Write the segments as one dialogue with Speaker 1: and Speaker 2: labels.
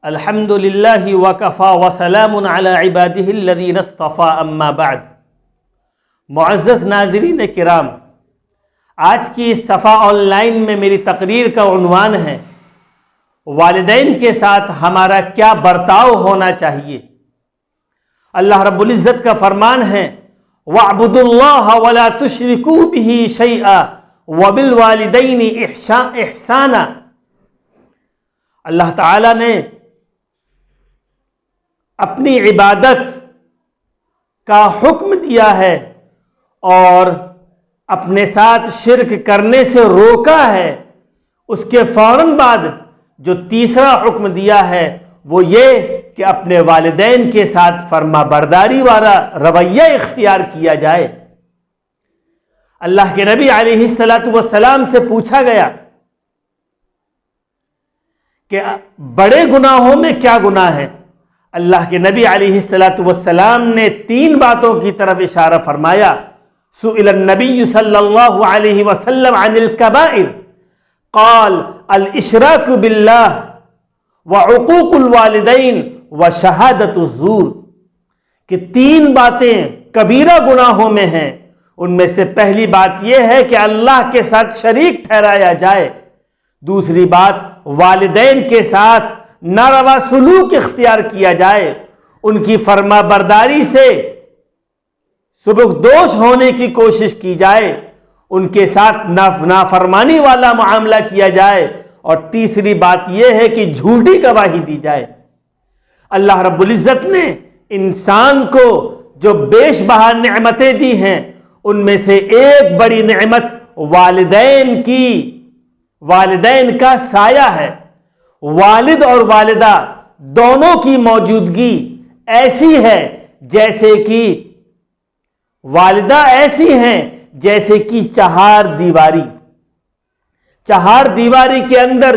Speaker 1: الحمدللہ وکفا وسلام علی عبادہ الذین اصطفی اما بعد۔ معزز ناظرین کرام، آج کی اس صفا آن لائن میں میری تقریر کا عنوان ہے والدین کے ساتھ ہمارا کیا برتاؤ ہونا چاہیے۔ اللہ رب العزت کا فرمان ہے وَاعْبُدُوا اللَّهَ وَلَا تُشْرِكُوا بِهِ شَيْئًا وَبِالْوَالِدَيْنِ إِحْسَانًا۔ اللہ تعالیٰ نے اپنی عبادت کا حکم دیا ہے اور اپنے ساتھ شرک کرنے سے روکا ہے۔ اس کے فوراً بعد جو تیسرا حکم دیا ہے وہ یہ کہ اپنے والدین کے ساتھ فرما برداری والا رویہ اختیار کیا جائے۔ اللہ کے نبی علیہ السلام سے پوچھا گیا کہ بڑے گناہوں میں کیا گناہ ہے؟ اللہ کے نبی علیہ السلام نے 3 باتوں کی طرف اشارہ فرمایا۔ سئل النبی صلی اللہ علیہ وسلم عن الکبائر قال الاشراک باللہ وعقوق الوالدین وشہادت الزور، کہ 3 باتیں کبیرہ گناہوں میں ہیں۔ ان میں سے پہلی بات یہ ہے کہ اللہ کے ساتھ شریک ٹھہرایا جائے، دوسری بات والدین کے ساتھ ناروا سلوک اختیار کیا جائے، ان کی فرما برداری سے سبکدوش ہونے کی کوشش کی جائے، ان کے ساتھ نافرمانی والا معاملہ کیا جائے، اور تیسری بات یہ ہے کہ جھوٹی گواہی دی جائے۔ اللہ رب العزت نے انسان کو جو بیش بہا نعمتیں دی ہیں ان میں سے ایک بڑی نعمت والدین کا سایہ ہے۔ والد اور والدہ دونوں کی موجودگی ایسی ہے جیسے کہ والدہ ایسی ہیں جیسے کہ چہار دیواری کے اندر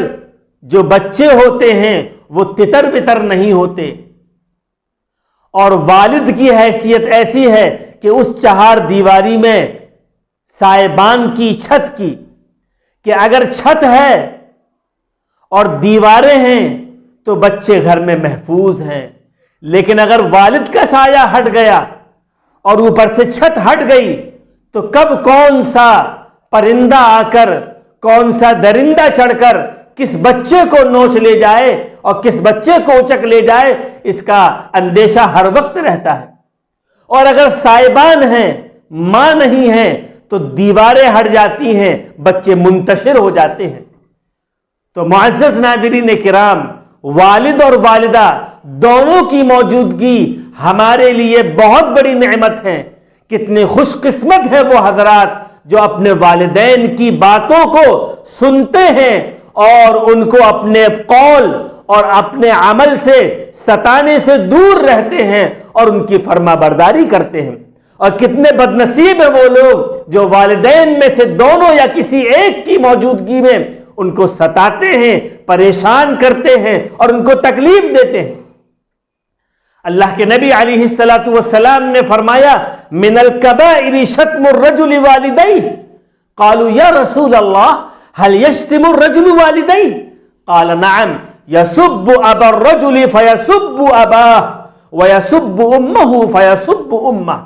Speaker 1: جو بچے ہوتے ہیں وہ تتر بتر نہیں ہوتے، اور والد کی حیثیت ایسی ہے کہ اس چہار دیواری میں سائبان کی چھت کی، کہ اگر چھت ہے اور دیواریں ہیں تو بچے گھر میں محفوظ ہیں، لیکن اگر والد کا سایہ ہٹ گیا اور اوپر سے چھت ہٹ گئی تو کب کون سا پرندہ آ کر، کون سا درندہ چڑھ کر کس بچے کو نوچ لے جائے اور کس بچے کو اچک لے جائے، اس کا اندیشہ ہر وقت رہتا ہے۔ اور اگر سائبان ہیں، ماں نہیں ہیں، تو دیواریں ہٹ جاتی ہیں، بچے منتشر ہو جاتے ہیں۔ تو معزز ناظرین کرام، والد اور والدہ دونوں کی موجودگی ہمارے لیے بہت بڑی نعمت ہے۔ کتنے خوش قسمت ہیں وہ حضرات جو اپنے والدین کی باتوں کو سنتے ہیں اور ان کو اپنے قول اور اپنے عمل سے ستانے سے دور رہتے ہیں اور ان کی فرما برداری کرتے ہیں۔ اور کتنے بد نصیب ہیں وہ لوگ جو والدین میں سے دونوں یا کسی ایک کی موجودگی میں ان کو ستاتے ہیں، پریشان کرتے ہیں اور ان کو تکلیف دیتے ہیں۔ اللہ کے نبی علیہ السلام نے فرمایا من الکبائر شتم الرجل والدیہ، قالوا یا رسول اللہ هل یشتم الرجل والدیہ؟ قال نعم یسب ابا الرجل فیسب اباہ ویسب امہ فیسب امہ۔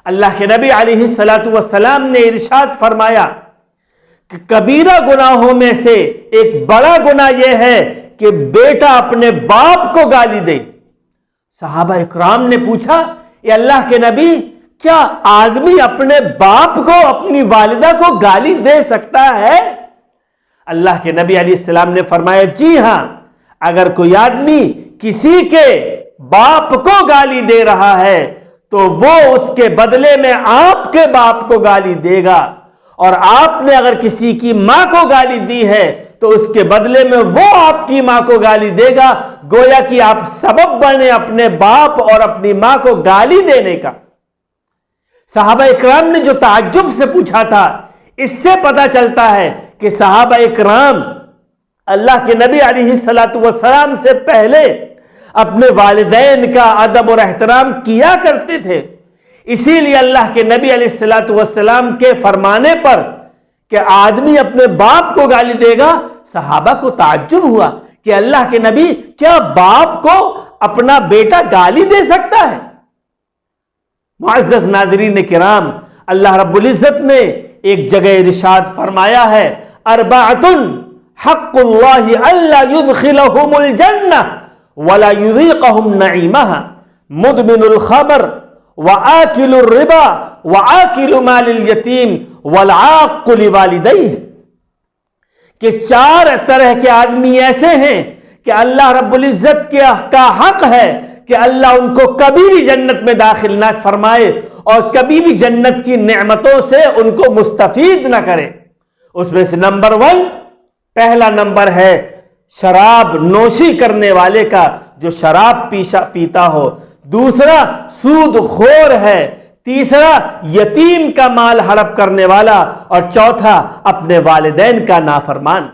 Speaker 1: اللہ کے نبی علیہ السلام نے ارشاد فرمایا کہ کبیرہ گناہوں میں سے ایک بڑا گناہ یہ ہے کہ بیٹا اپنے باپ کو گالی دے۔ صحابہ اکرام نے پوچھا اے اللہ کے نبی، کیا آدمی اپنے باپ کو، اپنی والدہ کو گالی دے سکتا ہے؟ اللہ کے نبی علیہ السلام نے فرمایا جی ہاں، اگر کوئی آدمی کسی کے باپ کو گالی دے رہا ہے تو وہ اس کے بدلے میں آپ کے باپ کو گالی دے گا، اور آپ نے اگر کسی کی ماں کو گالی دی ہے تو اس کے بدلے میں وہ آپ کی ماں کو گالی دے گا، گویا کہ آپ سبب بنے اپنے باپ اور اپنی ماں کو گالی دینے کا۔ صحابہ اکرام نے جو تعجب سے پوچھا تھا، اس سے پتہ چلتا ہے کہ صحابہ اکرام اللہ کے نبی علیہ السلام سے پہلے اپنے والدین کا ادب اور احترام کیا کرتے تھے۔ اسی لیے اللہ کے نبی علیہ السلام کے فرمانے پر کہ آدمی اپنے باپ کو گالی دے گا، صحابہ کو تعجب ہوا کہ اللہ کے نبی کیا باپ کو اپنا بیٹا گالی دے سکتا ہے؟ معزز ناظرین کرام، اللہ رب العزت نے ایک جگہ ارشاد فرمایا ہے، اربعۃ حق اللہ الا يدخلهم الجنہ ولا يذيقهم نعیمها مدمن الخمر وآکل الربا وآکل مال الیتیم والعاق لوالدیہ، کہ 4 طرح کے آدمی ایسے ہیں کہ اللہ رب العزت کا حق ہے کہ اللہ ان کو کبھی بھی جنت میں داخل نہ فرمائے اور کبھی بھی جنت کی نعمتوں سے ان کو مستفید نہ کرے۔ اس میں سے نمبر 1، پہلا نمبر ہے شراب نوشی کرنے والے کا، جو شراب پیتا ہو۔ دوسرا سود خور ہے۔ تیسرا یتیم کا مال ہڑپ کرنے والا، اور چوتھا اپنے والدین کا نافرمان۔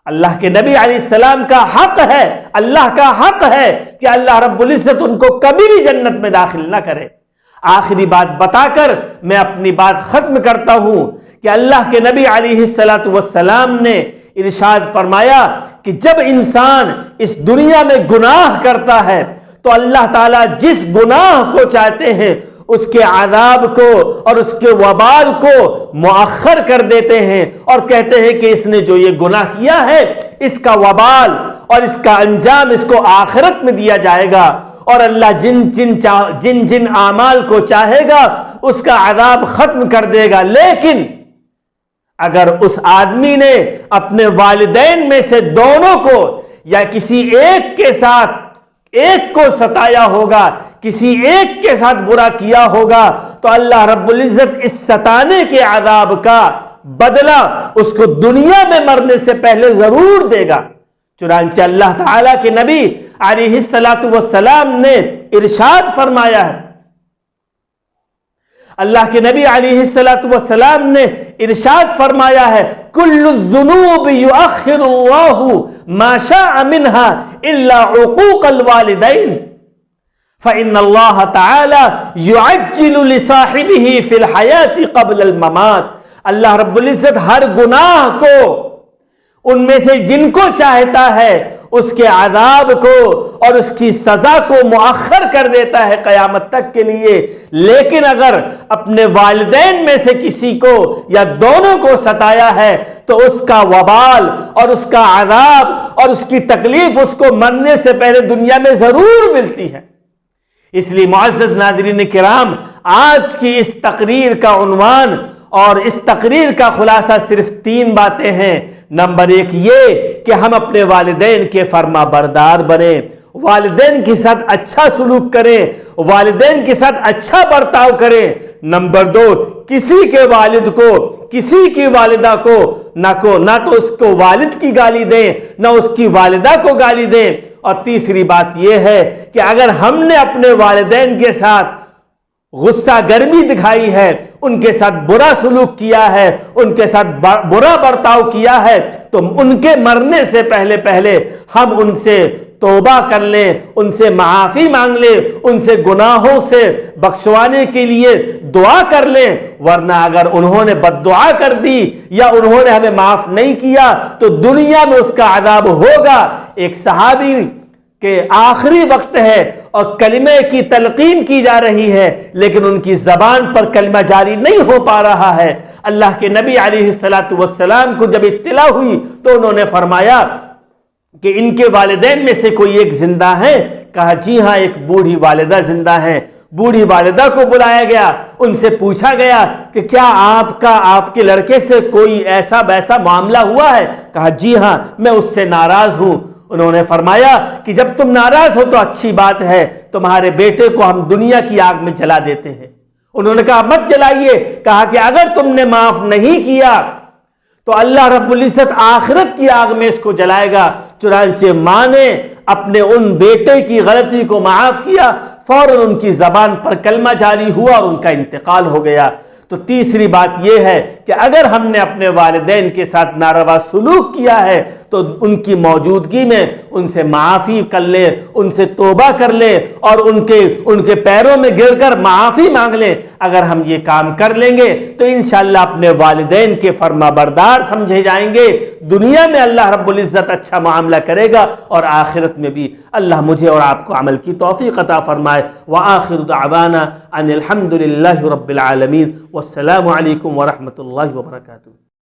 Speaker 1: اللہ کے نبی علیہ السلام کا حق ہے، اللہ کا حق ہے کہ اللہ رب العزت ان کو کبھی بھی جنت میں داخل نہ کرے۔ آخری بات بتا کر میں اپنی بات ختم کرتا ہوں کہ اللہ کے نبی علیہ السلام نے ارشاد فرمایا کہ جب انسان اس دنیا میں گناہ کرتا ہے تو اللہ تعالیٰ جس گناہ کو چاہتے ہیں اس کے عذاب کو اور اس کے وبال کو مؤخر کر دیتے ہیں اور کہتے ہیں کہ اس نے جو یہ گناہ کیا ہے اس کا وبال اور اس کا انجام اس کو آخرت میں دیا جائے گا، اور اللہ جن جن اعمال کو چاہے گا اس کا عذاب ختم کر دے گا۔ لیکن اگر اس آدمی نے اپنے والدین میں سے دونوں کو یا کسی ایک کے ساتھ ایک کو ستایا ہوگا، کسی ایک کے ساتھ برا کیا ہوگا، تو اللہ رب العزت اس ستانے کے عذاب کا بدلہ اس کو دنیا میں مرنے سے پہلے ضرور دے گا۔ چنانچہ اللہ تعالیٰ کے نبی علیہ السلام نے ارشاد فرمایا ہے، اللہ کے نبی علیہ السلام نے ارشاد فرمایا ہے، کل الذنوب یؤخر اللہ ما شاء منها الا عقوق الوالدین فإن اللہ تعالی یعجل لصاحبہ فی الحیات قبل الممات۔ اللہ رب العزت ہر گناہ کو ان میں سے جن کو چاہتا ہے اس کے عذاب کو اور اس کی سزا کو مؤخر کر دیتا ہے قیامت تک کے لیے، لیکن اگر اپنے والدین میں سے کسی کو یا دونوں کو ستایا ہے تو اس کا وبال اور اس کا عذاب اور اس کی تکلیف اس کو مرنے سے پہلے دنیا میں ضرور ملتی ہے۔ اس لیے معزز ناظرین کرام، آج کی اس تقریر کا عنوان اور اس تقریر کا خلاصہ صرف 3 باتیں ہیں۔ نمبر 1 یہ کہ ہم اپنے والدین کے فرما بردار بنیں، والدین کے ساتھ اچھا سلوک کریں، والدین کے ساتھ اچھا برتاؤ کریں۔ نمبر 2 کسی کے والد کو کسی کی والدہ کو نہ تو اس کو والد کی گالی دیں نہ اس کی والدہ کو گالی دیں۔ اور تیسری بات یہ ہے کہ اگر ہم نے اپنے والدین کے ساتھ غصہ گرمی دکھائی ہے، ان کے ساتھ برا سلوک کیا ہے، ان کے ساتھ برا برتاؤ کیا ہے، تو ان کے مرنے سے پہلے ہم ان سے توبہ کر لیں، ان سے معافی مانگ لیں، ان سے گناہوں سے بخشوانے کے لیے دعا کر لیں، ورنہ اگر انہوں نے بد دعا کر دی یا انہوں نے ہمیں معاف نہیں کیا تو دنیا میں اس کا عذاب ہوگا۔ ایک صحابی کہ آخری وقت ہے اور کلمے کی تلقین کی جا رہی ہے لیکن ان کی زبان پر کلمہ جاری نہیں ہو پا رہا ہے، اللہ کے نبی علیہ السلام کو جب اطلاع ہوئی تو انہوں نے فرمایا کہ ان کے والدین میں سے کوئی ایک زندہ ہے؟ کہا جی ہاں، ایک بوڑھی والدہ زندہ ہے۔ بوڑھی والدہ کو بلایا گیا، ان سے پوچھا گیا کہ کیا آپ کے لڑکے سے کوئی ایسا ویسا معاملہ ہوا ہے؟ کہا جی ہاں، میں اس سے ناراض ہوں۔ انہوں نے فرمایا کہ جب تم ناراض ہو تو اچھی بات ہے، تمہارے بیٹے کو ہم دنیا کی آگ میں جلا دیتے ہیں۔ انہوں نے کہا مت جلائیے، کہا کہ اگر تم نے معاف نہیں کیا تو اللہ رب العزت آخرت کی آگ میں اس کو جلائے گا۔ چنانچہ ماں نے اپنے ان بیٹے کی غلطی کو معاف کیا، فوراً ان کی زبان پر کلمہ جاری ہوا اور ان کا انتقال ہو گیا۔ تو تیسری بات یہ ہے کہ اگر ہم نے اپنے والدین کے ساتھ ناروا سلوک کیا ہے تو ان کی موجودگی میں ان سے معافی کر لیں، ان سے توبہ کر لیں اور ان کے پیروں میں گر کر معافی مانگ لیں۔ اگر ہم یہ کام کر لیں گے تو انشاءاللہ اپنے والدین کے فرما بردار سمجھے جائیں گے، دنیا میں اللہ رب العزت اچھا معاملہ کرے گا اور آخرت میں بھی۔ اللہ مجھے اور آپ کو عمل کی توفیق عطا فرمائے۔ وآخر دعوانا ان الحمد للہ رب العالمین، والسلام علیکم ورحمۃ اللہ وبرکاتہ۔